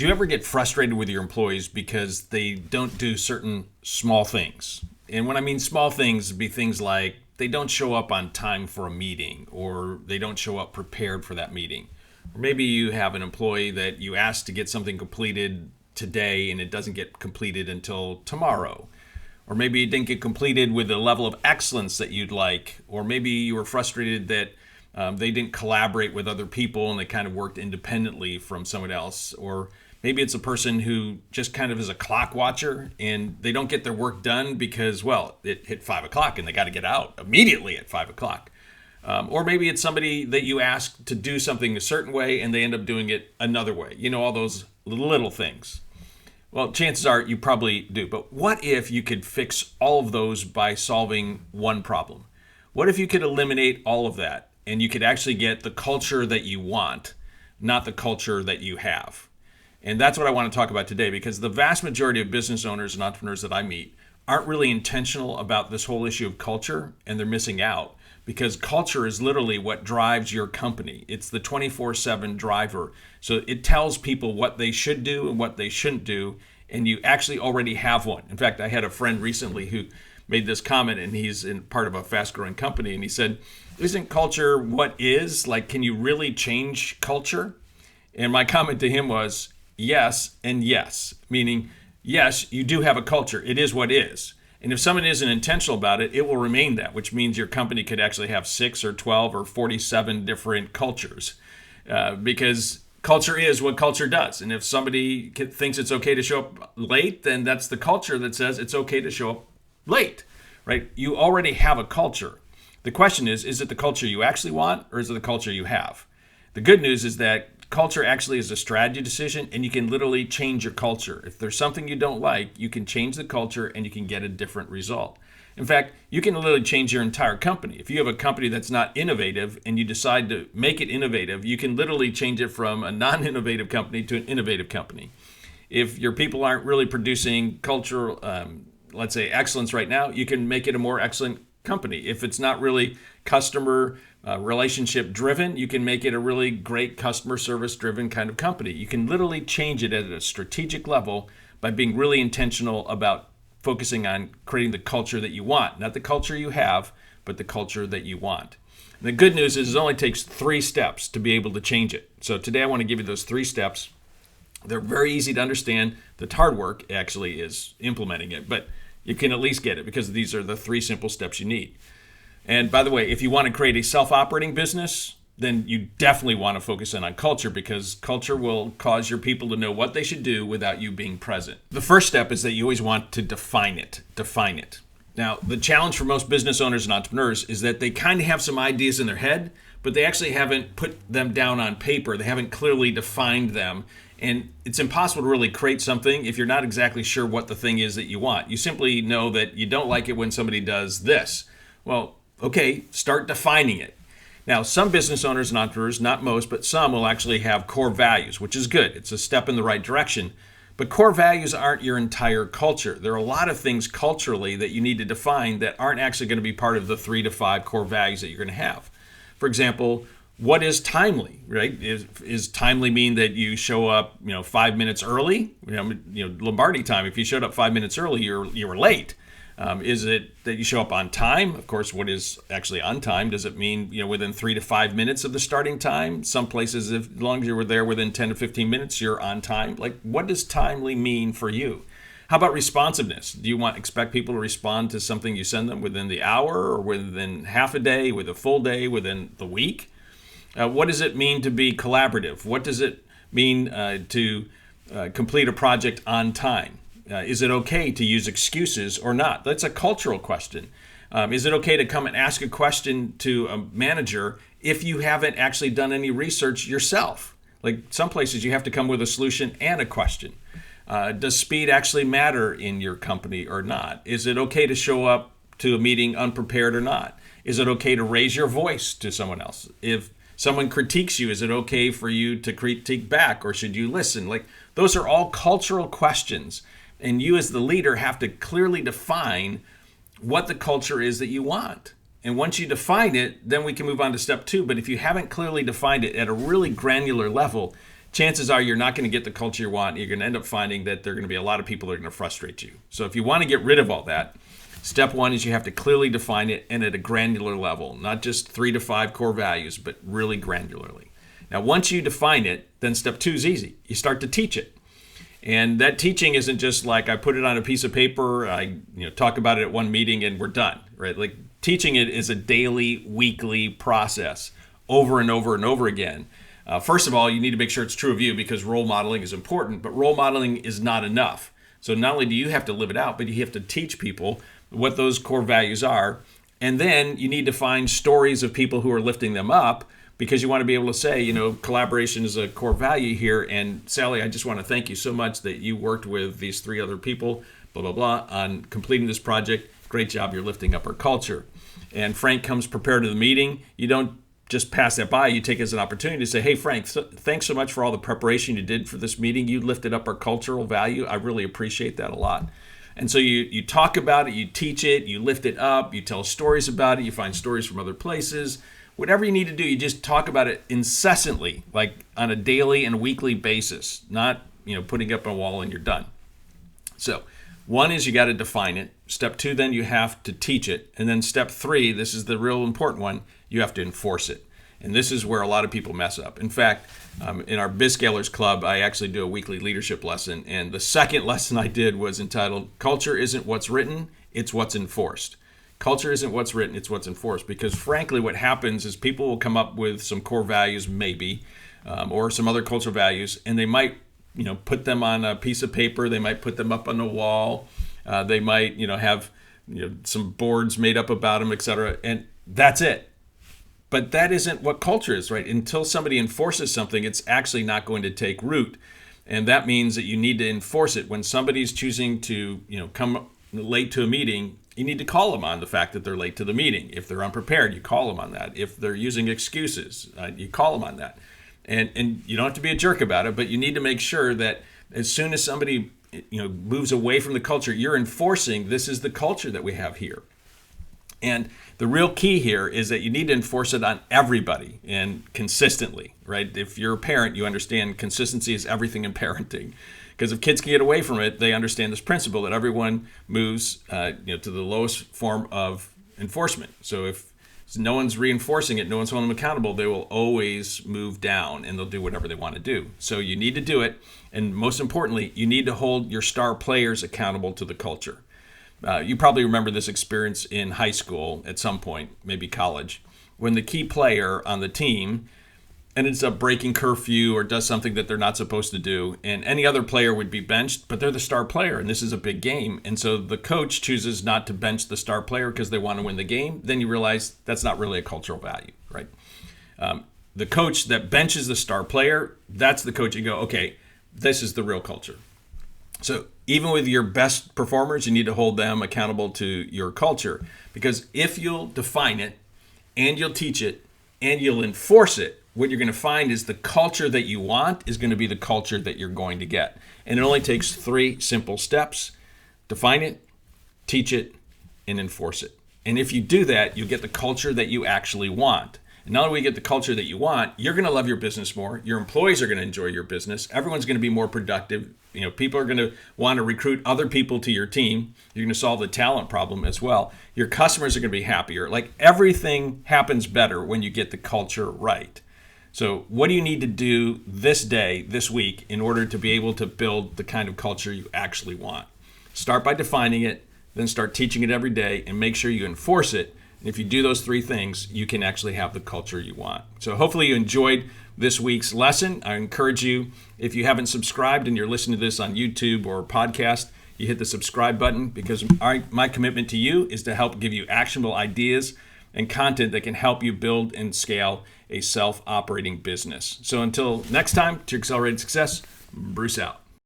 Do you ever get frustrated with your employees because they don't do certain small things? And when I mean small things, it'd be things like they don't show up on time for a meeting, or they don't show up prepared for that meeting. Or maybe you have an employee that you ask to get something completed today and it doesn't get completed until tomorrow. Or maybe it didn't get completed with the level of excellence that you'd like. Or maybe you were frustrated that they didn't collaborate with other people and they kind of worked independently from someone else. Or maybe it's a person who just kind of is a clock watcher and they don't get their work done because, well, it hit 5 o'clock and they got to get out immediately at 5 o'clock. Or maybe it's somebody that you ask to do something a certain way and they end up doing it another way. You know, all those little things. Well, chances are you probably do. But what if you could fix all of those by solving one problem? What if you could eliminate all of that and you could actually get the culture that you want, not the culture that you have? And that's what I want to talk about today, because the vast majority of business owners and entrepreneurs that I meet aren't really intentional about this whole issue of culture, and they're missing out because culture is literally what drives your company. It's the 24/7 driver. So it tells people what they should do and what they shouldn't do, and you actually already have one. In fact, I had a friend recently who made this comment, and he's in part of a fast-growing company, and he said, "Isn't culture what is? Like, can you really change culture?" And my comment to him was, yes and yes, meaning, yes, you do have a culture. It is what is. And if someone isn't intentional about it, it will remain that, which means your company could actually have 6 or 12 or 47 different cultures, because culture is what culture does. And if somebody thinks it's okay to show up late, then that's the culture that says it's okay to show up late, right? You already have a culture. The question is it the culture you actually want, or is it the culture you have? The good news is that culture actually is a strategy decision, and you can literally change your culture. If there's something you don't like, you can change the culture and you can get a different result. In fact, you can literally change your entire company. If you have a company that's not innovative and you decide to make it innovative, you can literally change it from a non-innovative company to an innovative company. If your people aren't really producing cultural, let's say, excellence right now, you can make it a more excellent company. If it's not really customer relationship driven, you can make it a really great customer service driven kind of company. You can literally change it at a strategic level by being really intentional about focusing on creating the culture that you want, not the culture you have, but the culture that you want. And the good news is it only takes 3 steps to be able to change it. So today I want to give you those 3 steps. They're very easy to understand. The hard work actually is implementing it, but you can at least get it because these are the 3 simple steps you need. And by the way, if you want to create a self-operating business, then you definitely want to focus in on culture, because culture will cause your people to know what they should do without you being present. The first step is that you always want to define it. Define it. Now, the challenge for most business owners and entrepreneurs is that they kind of have some ideas in their head, but they actually haven't put them down on paper. They haven't clearly defined them. And it's impossible to really create something if you're not exactly sure what the thing is that you want. You simply know that you don't like it when somebody does this. Well, okay, start defining it. Now, some business owners and entrepreneurs, not most, but some will actually have core values, which is good. It's a step in the right direction. But core values aren't your entire culture. There are a lot of things culturally that you need to define that aren't actually going to be part of the 3 to 5 core values that you're going to have. For example, what is timely, right? Is timely mean that you show up, 5 minutes early? Lombardi time, if you showed up 5 minutes early, you were late. Is it that you show up on time? Of course, what is actually on time? Does it mean, within 3 to 5 minutes of the starting time? Some places, as long as you were there within 10 to 15 minutes, you're on time. Like, what does timely mean for you? How about responsiveness? Do you expect people to respond to something you send them within the hour, or within half a day, with a full day, within the week? What does it mean to be collaborative? What does it mean to complete a project on time? Is it okay to use excuses or not? That's a cultural question. Is it okay to come and ask a question to a manager if you haven't actually done any research yourself? Like, some places you have to come with a solution and a question. Does speed actually matter in your company or not? Is it okay to show up to a meeting unprepared or not? Is it okay to raise your voice to someone else? If someone critiques you, is it okay for you to critique back, or should you listen? Like, those are all cultural questions. And you as the leader have to clearly define what the culture is that you want. And once you define it, then we can move on to step 2. But if you haven't clearly defined it at a really granular level, chances are you're not going to get the culture you want. You're going to end up finding that there are going to be a lot of people that are going to frustrate you. So if you want to get rid of all that, step one is you have to clearly define it, and at a granular level, not just 3 to 5 core values, but really granularly. Now, once you define it, then step 2 is easy. You start to teach it. And that teaching isn't just like I put it on a piece of paper, I talk about it at one meeting and we're done, right? Like teaching it is a daily, weekly process over and over and over again. First of all, you need to make sure it's true of you because role modeling is important, but role modeling is not enough. So not only do you have to live it out, but you have to teach people what those core values are. And then you need to find stories of people who are lifting them up because you want to be able to say, collaboration is a core value here. And Sally, I just want to thank you so much that you worked with these 3 other people, blah, blah, blah, on completing this project. Great job. You're lifting up our culture. And Frank comes prepared to the meeting. You don't just pass that by. You take it as an opportunity to say, hey, Frank, thanks so much for all the preparation you did for this meeting. You lifted up our cultural value. I really appreciate that a lot. And so you talk about it, you teach it, you lift it up, you tell stories about it, you find stories from other places. Whatever you need to do, you just talk about it incessantly, like on a daily and weekly basis, not putting up a wall and you're done. So 1 is you got to define it. Step 2, then you have to teach it. And then step 3, this is the real important one, you have to enforce it. And this is where a lot of people mess up. In fact, in our BizScalers Club, I actually do a weekly leadership lesson. And the second lesson I did was entitled, Culture Isn't What's Written, It's What's Enforced. Culture isn't what's written, it's what's enforced. Because frankly, what happens is people will come up with some core values, maybe, or some other cultural values, and they might put them on a piece of paper. They might put them up on the wall. They might, have some boards made up about them, etc. And that's it. But that isn't what culture is, right? Until somebody enforces something, it's actually not going to take root. And that means that you need to enforce it. When somebody's choosing to, come late to a meeting, you need to call them on the fact that they're late to the meeting. If they're unprepared, you call them on that. If they're using excuses, you call them on that. And you don't have to be a jerk about it, but you need to make sure that as soon as somebody moves away from the culture, you're enforcing this is the culture that we have here. And the real key here is that you need to enforce it on everybody and consistently, right? If you're a parent, you understand consistency is everything in parenting. Because if kids can get away from it, they understand this principle that everyone moves to the lowest form of enforcement. So if no one's reinforcing it, no one's holding them accountable, they will always move down and they'll do whatever they want to do. So you need to do it. And most importantly, you need to hold your star players accountable to the culture. You probably remember this experience in high school at some point, maybe college, when the key player on the team ends up breaking curfew or does something that they're not supposed to do, and any other player would be benched, but they're the star player, and this is a big game. And so the coach chooses not to bench the star player because they want to win the game. Then you realize that's not really a cultural value, right? The coach that benches the star player, that's the coach you go, okay, this is the real culture. So even with your best performers, you need to hold them accountable to your culture. Because if you'll define it and you'll teach it and you'll enforce it, what you're going to find is the culture that you want is going to be the culture that you're going to get. And it only takes 3 simple steps. Define it, teach it, and enforce it. And if you do that, you'll get the culture that you actually want. And not only will you get the culture that you want, you're going to love your business more. Your employees are going to enjoy your business. Everyone's going to be more productive. People are going to want to recruit other people to your team. You're going to solve the talent problem as well. Your customers are going to be happier. Like everything happens better when you get the culture right. So what do you need to do this day, this week, in order to be able to build the kind of culture you actually want? Start by defining it, then start teaching it every day, and make sure you enforce it. And if you do those 3 things, you can actually have the culture you want. So hopefully you enjoyed this week's lesson. I encourage you, if you haven't subscribed and you're listening to this on YouTube or podcast, you hit the subscribe button, because my commitment to you is to help give you actionable ideas and content that can help you build and scale a self-operating business. So until next time, to Accelerated Success, Bruce out.